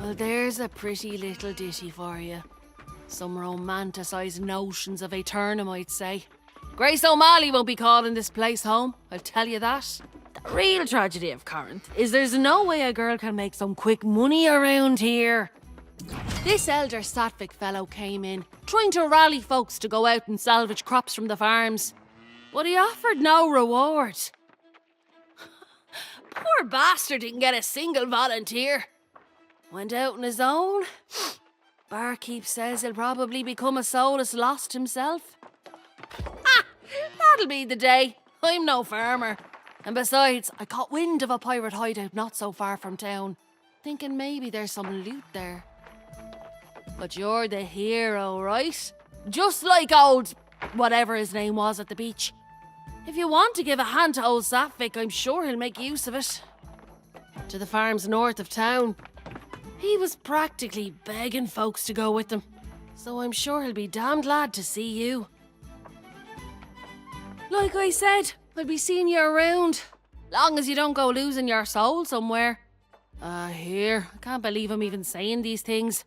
Well, there's a pretty little ditty for you. Some romanticised notions of Aeternum, I'd say. Grace O'Malley won't be calling this place home, I'll tell you that. The real tragedy of Corinth is there's no way a girl can make some quick money around here. This elder Sattvic fellow came in, trying to rally folks to go out and salvage crops from the farms. But he offered no reward. Poor bastard didn't get a single volunteer. Went out on his own. Barkeep says he'll probably become a soulless lost himself. That'll be the day. I'm no farmer. And besides, I caught wind of a pirate hideout not so far from town, thinking maybe there's some loot there. But you're the hero, right? Just like old whatever his name was at the beach. If you want to give a hand to old Sattvic, I'm sure he'll make use of it. To the farms north of town. He was practically begging folks to go with him. So I'm sure he'll be damn glad to see you. Like I said, I'll be seeing you around. Long as you don't go losing your soul somewhere. Here, I can't believe I'm even saying these things.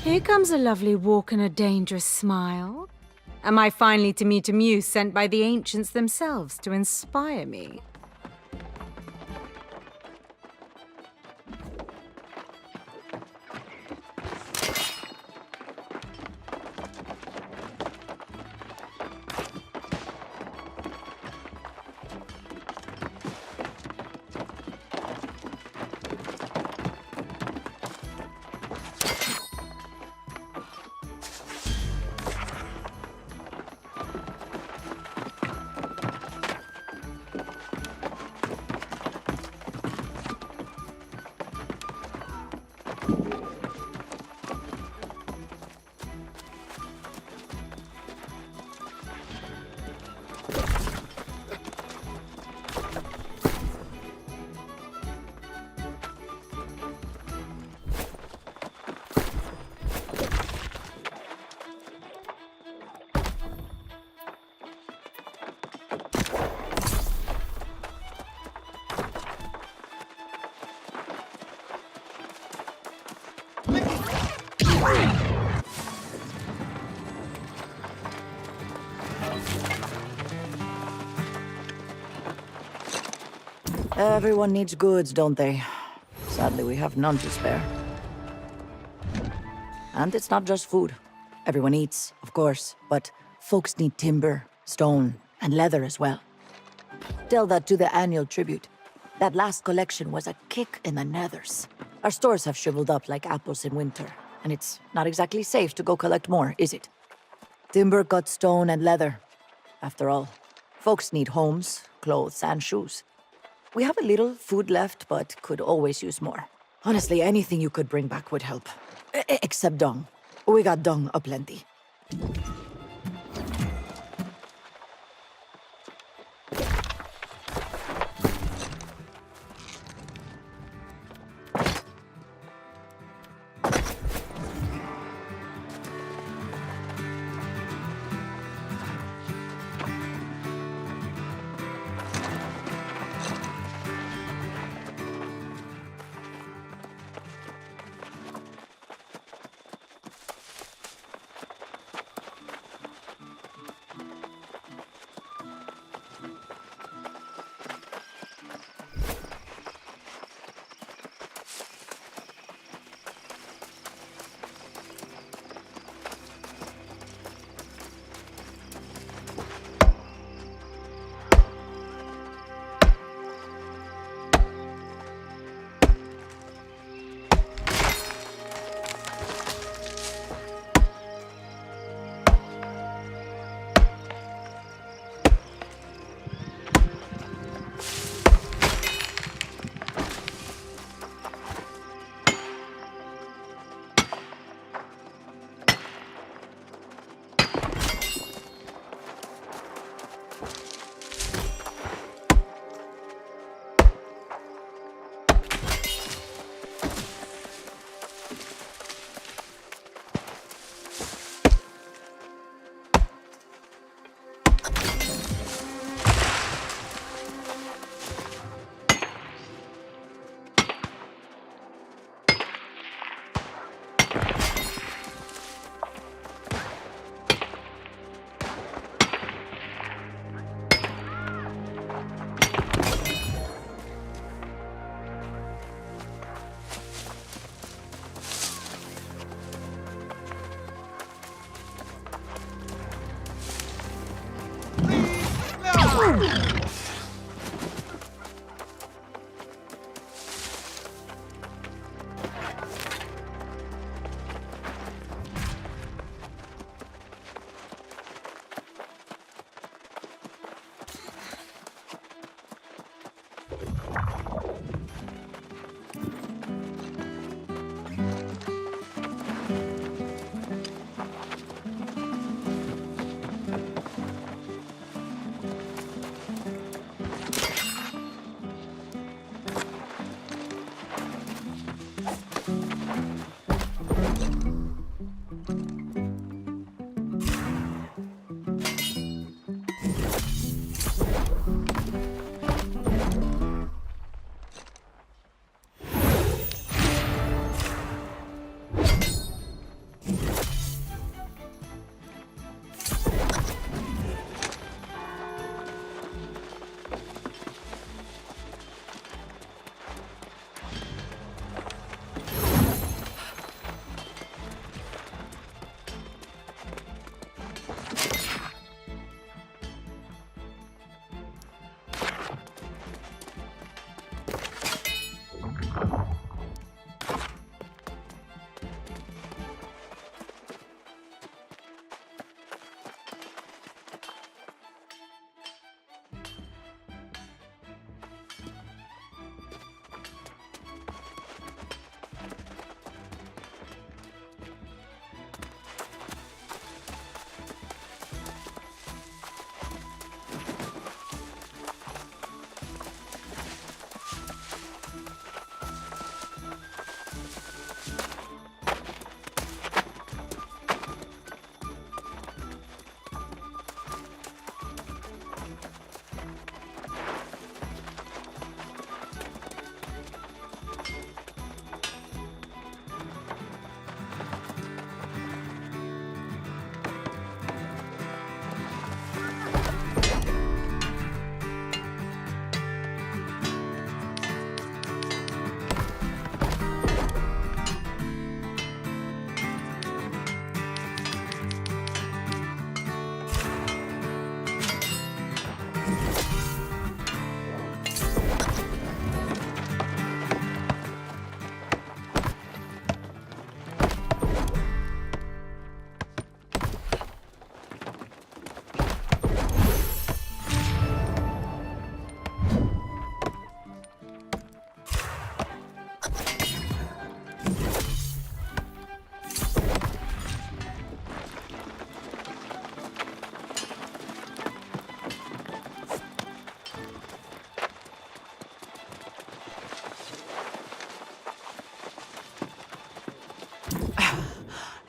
Here comes a lovely walk and a dangerous smile. Am I finally to meet a muse sent by the ancients themselves to inspire me? Everyone needs goods, don't they? Sadly, we have none to spare. And it's not just food. Everyone eats, of course, but folks need timber, stone, and leather as well. Tell that to the annual tribute. That last collection was a kick in the nethers. Our stores have shriveled up like apples in winter, and it's not exactly safe to go collect more, is it? Timber cut stone and leather. After all, folks need homes, clothes, and shoes. We have a little food left, but could always use more. Honestly, anything you could bring back would help. Except dung. We got dung aplenty.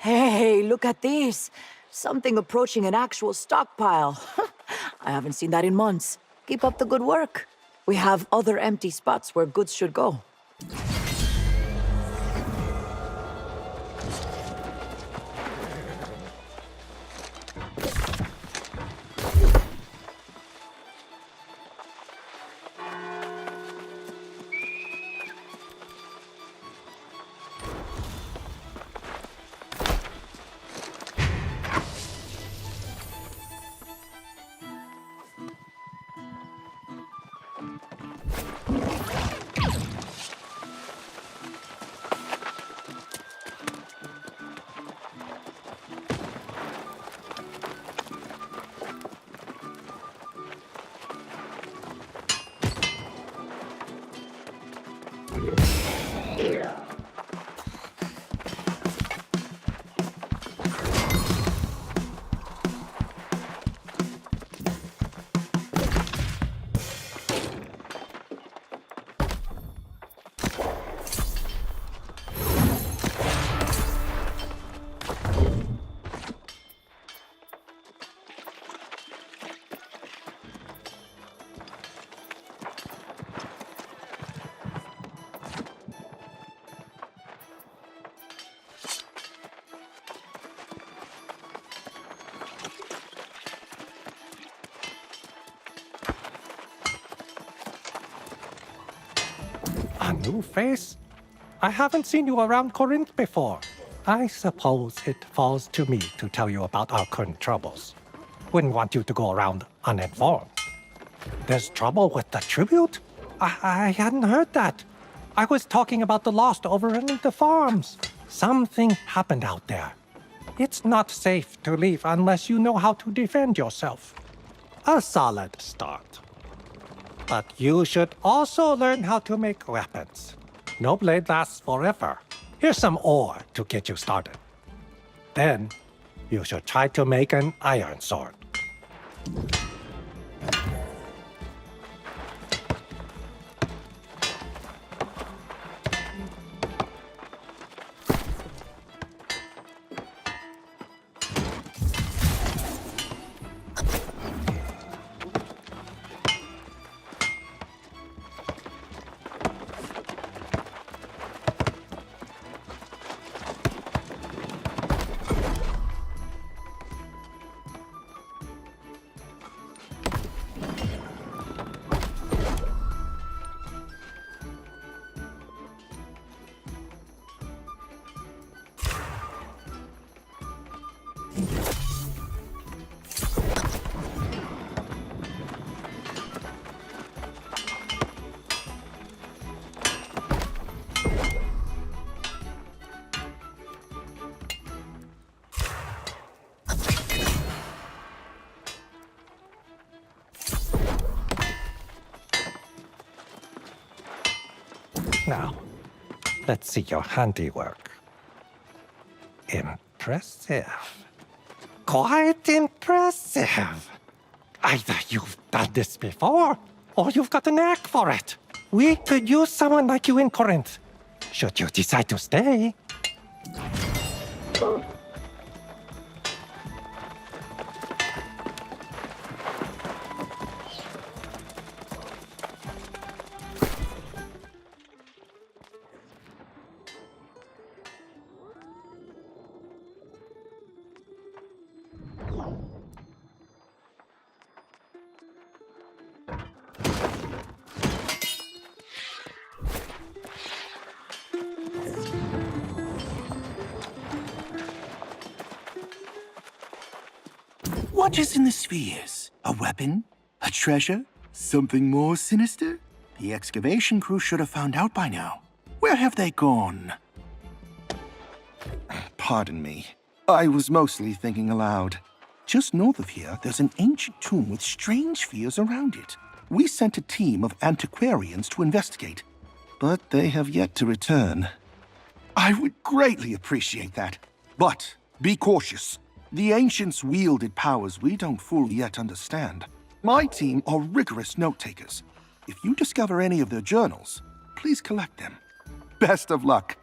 Hey, look at this. Something approaching an actual stockpile. I haven't seen that in months. Keep up the good work. We have other empty spots where goods should go. A new face? I haven't seen you around Corinth before. I suppose it falls to me to tell you about our current troubles. Wouldn't want you to go around uninformed. There's trouble with the tribute? I hadn't heard that. I was talking about the lost over in the farms. Something happened out there. It's not safe to leave unless you know how to defend yourself. A solid start. But you should also learn how to make weapons. No blade lasts forever. Here's some ore to get you started. Then, you should try to make an iron sword. Now, let's see your handiwork. Impressive. Quite impressive. Either you've done this before, or you've got a knack for it. We could use someone like you in Corinth, should you decide to stay. What is in the spheres? A weapon? A treasure? Something more sinister? The excavation crew should have found out by now. Where have they gone? Pardon me. I was mostly thinking aloud. Just north of here, there's an ancient tomb with strange spheres around it. We sent a team of antiquarians to investigate, but they have yet to return. I would greatly appreciate that. But be cautious. The ancients wielded powers we don't fully yet understand. My team are rigorous note-takers. If you discover any of their journals, please collect them. Best of luck.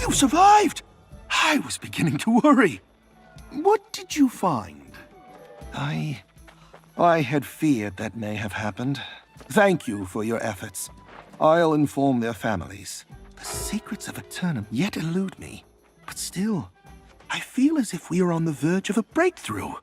You survived! I was beginning to worry. What did you find? I had feared that may have happened. Thank you for your efforts. I'll inform their families. The secrets of Aeternum yet elude me. But still, I feel as if we are on the verge of a breakthrough.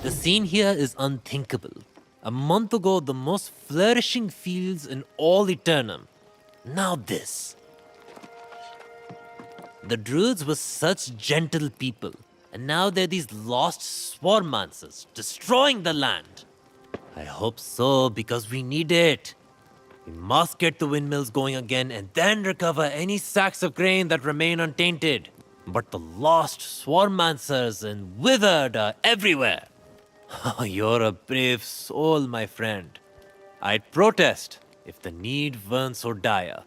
The scene here is unthinkable. A month ago, the most flourishing fields in all Aeternum. Now this. The druids were such gentle people, and now they're these lost swarmancers, destroying the land. I hope so, because we need it. We must get the windmills going again and then recover any sacks of grain that remain untainted. But the lost swarmancers and withered are everywhere. You're a brave soul, my friend. I'd protest if the need weren't so dire.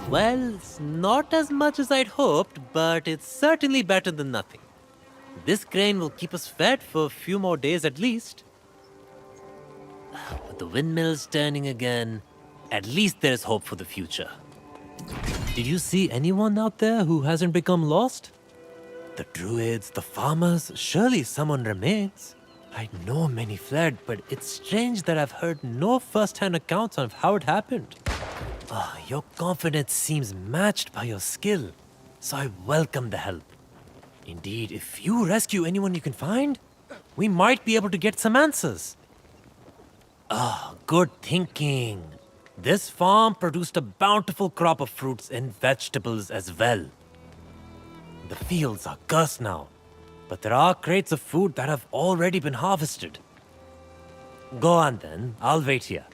Well, it's not as much as I'd hoped, but it's certainly better than nothing. This grain will keep us fed for a few more days at least. With the windmills turning again, at least there's hope for the future. Did you see anyone out there who hasn't become lost? The druids, the farmers, surely someone remains. I know many fled, but it's strange that I've heard no first-hand accounts of how it happened. Your confidence seems matched by your skill, so I welcome the help. Indeed, if you rescue anyone you can find, we might be able to get some answers. Good thinking. This farm produced a bountiful crop of fruits and vegetables as well. The fields are cursed now, but there are crates of food that have already been harvested. Go on then, I'll wait here.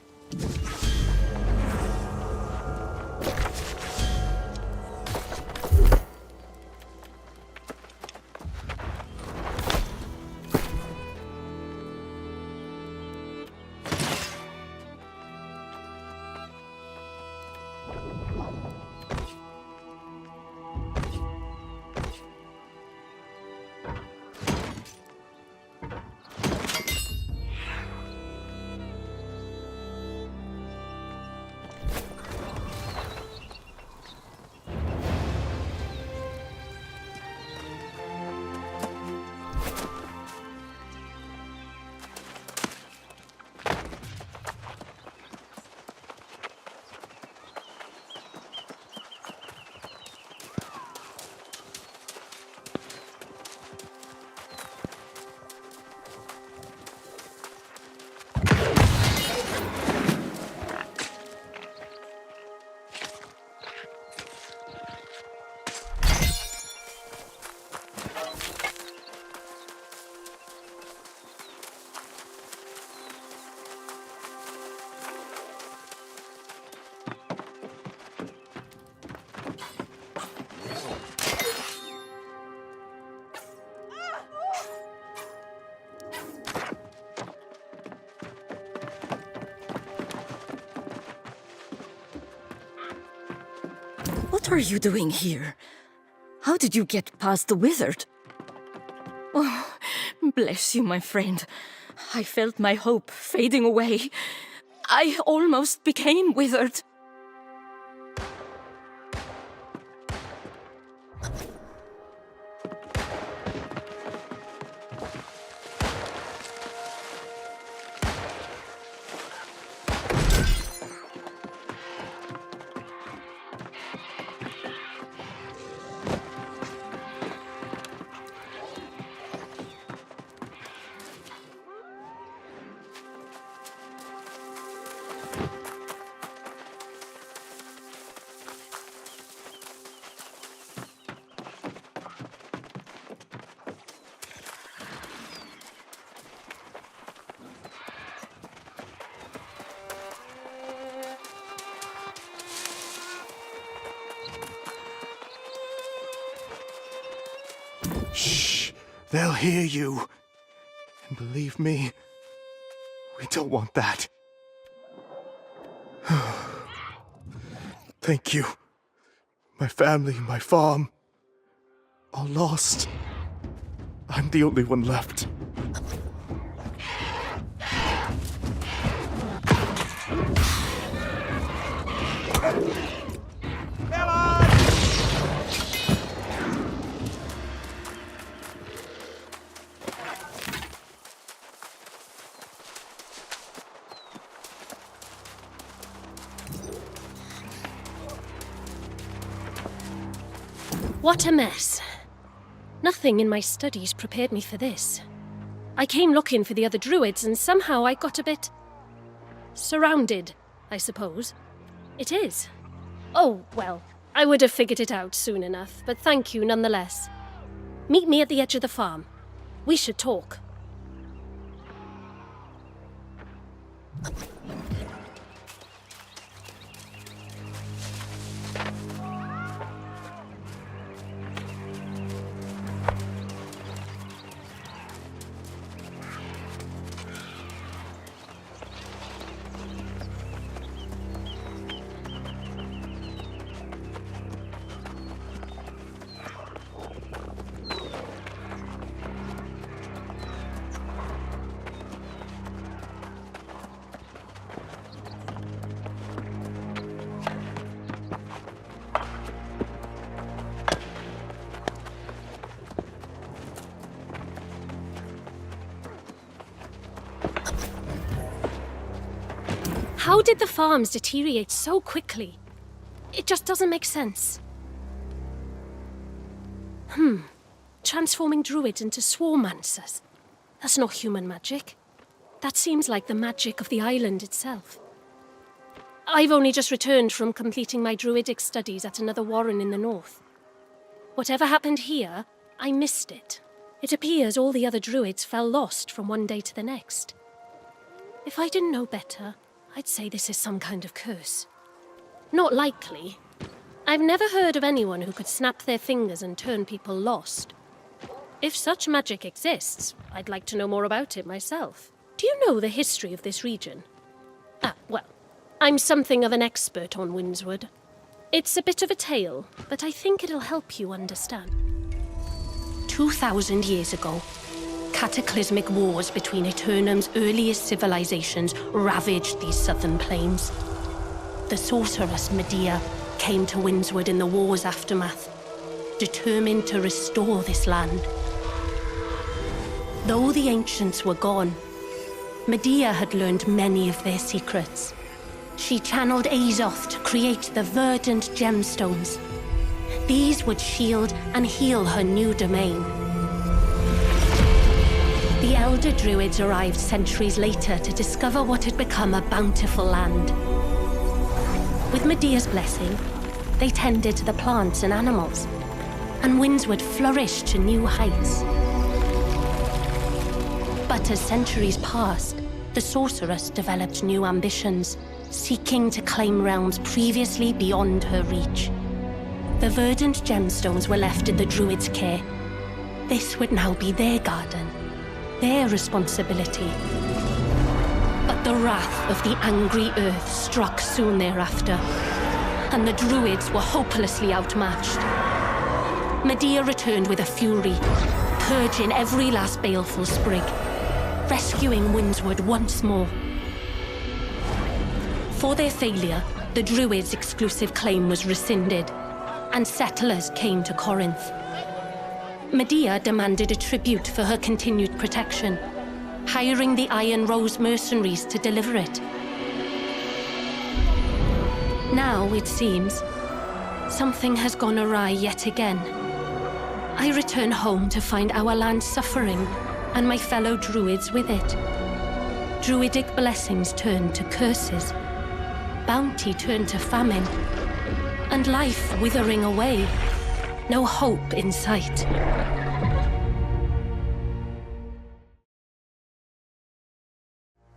What are you doing here? How did you get past the wizard? Oh, bless you, my friend. I felt my hope fading away. I almost became withered. Shh! They'll hear you. And believe me, we don't want that. Thank you. My family, my farm, all lost. I'm the only one left. What a mess. Nothing in my studies prepared me for this. I came looking for the other druids, and somehow I got a bit... surrounded, I suppose. It is. Oh, well, I would have figured it out soon enough, but thank you nonetheless. Meet me at the edge of the farm. We should talk. How did the farms deteriorate so quickly? It just doesn't make sense. Transforming druids into swarmancers. That's not human magic. That seems like the magic of the island itself. I've only just returned from completing my druidic studies at another warren in the north. Whatever happened here, I missed it. It appears all the other druids fell lost from one day to the next. If I didn't know better, I'd say this is some kind of curse. Not likely. I've never heard of anyone who could snap their fingers and turn people lost. If such magic exists, I'd like to know more about it myself. Do you know the history of this region? Well, I'm something of an expert on Windswood. It's a bit of a tale, but I think it'll help you understand. 2,000 years ago, cataclysmic wars between Aeternum's earliest civilizations ravaged these southern plains. The sorceress Medea came to Windswood in the war's aftermath, determined to restore this land. Though the ancients were gone, Medea had learned many of their secrets. She channeled Azoth to create the verdant gemstones. These would shield and heal her new domain. The elder druids arrived centuries later to discover what had become a bountiful land. With Medea's blessing, they tended to the plants and animals, and Windswood flourished to new heights. But as centuries passed, the sorceress developed new ambitions, seeking to claim realms previously beyond her reach. The verdant gemstones were left in the druids' care. This would now be their garden, their responsibility. But the wrath of the angry earth struck soon thereafter, and the druids were hopelessly outmatched. Medea returned with a fury, purging every last baleful sprig, rescuing Windswood once more. For their failure, the druids' exclusive claim was rescinded, and settlers came to Corinth. Medea demanded a tribute for her continued protection, hiring the Iron Rose mercenaries to deliver it. Now, it seems, something has gone awry yet again. I return home to find our land suffering, and my fellow druids with it. Druidic blessings turned to curses, bounty turned to famine, and life withering away. No hope in sight.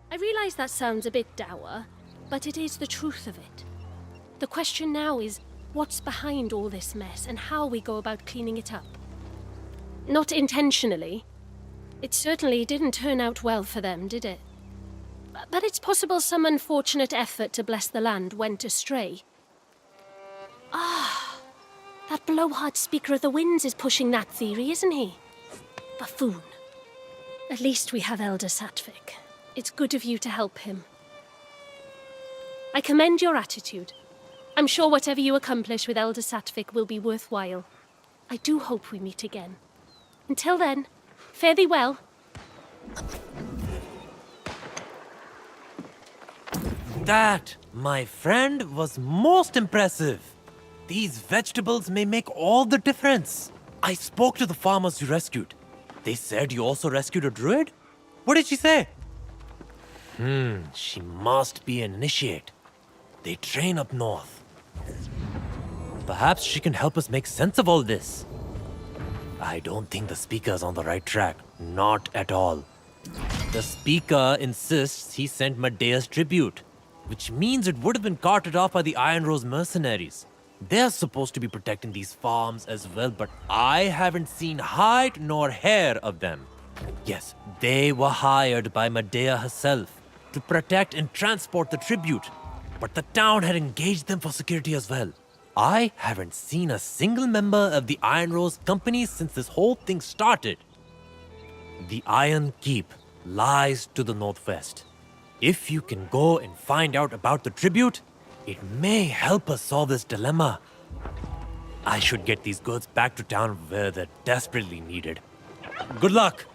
I realize that sounds a bit dour, but it is the truth of it. The question now is, what's behind all this mess and how we go about cleaning it up? Not intentionally. It certainly didn't turn out well for them, did it? But it's possible some unfortunate effort to bless the land went astray. That blowhard speaker of the winds is pushing that theory, isn't he? Buffoon. At least we have Elder Satvik. It's good of you to help him. I commend your attitude. I'm sure whatever you accomplish with Elder Satvik will be worthwhile. I do hope we meet again. Until then, fare thee well. That, my friend, was most impressive. These vegetables may make all the difference. I spoke to the farmers you rescued. They said you also rescued a druid? What did she say? She must be an initiate. They train up north. Perhaps she can help us make sense of all this. I don't think the speaker's on the right track. Not at all. The speaker insists he sent Medea's tribute, which means it would have been carted off by the Iron Rose mercenaries. They're supposed to be protecting these farms as well, but I haven't seen hide nor hair of them. Yes, they were hired by Medea herself to protect and transport the tribute, but the town had engaged them for security as well. I haven't seen a single member of the Iron Rose company since this whole thing started. The Iron Keep lies to the northwest. If you can go and find out about the tribute, it may help us solve this dilemma. I should get these goods back to town where they're desperately needed. Good luck!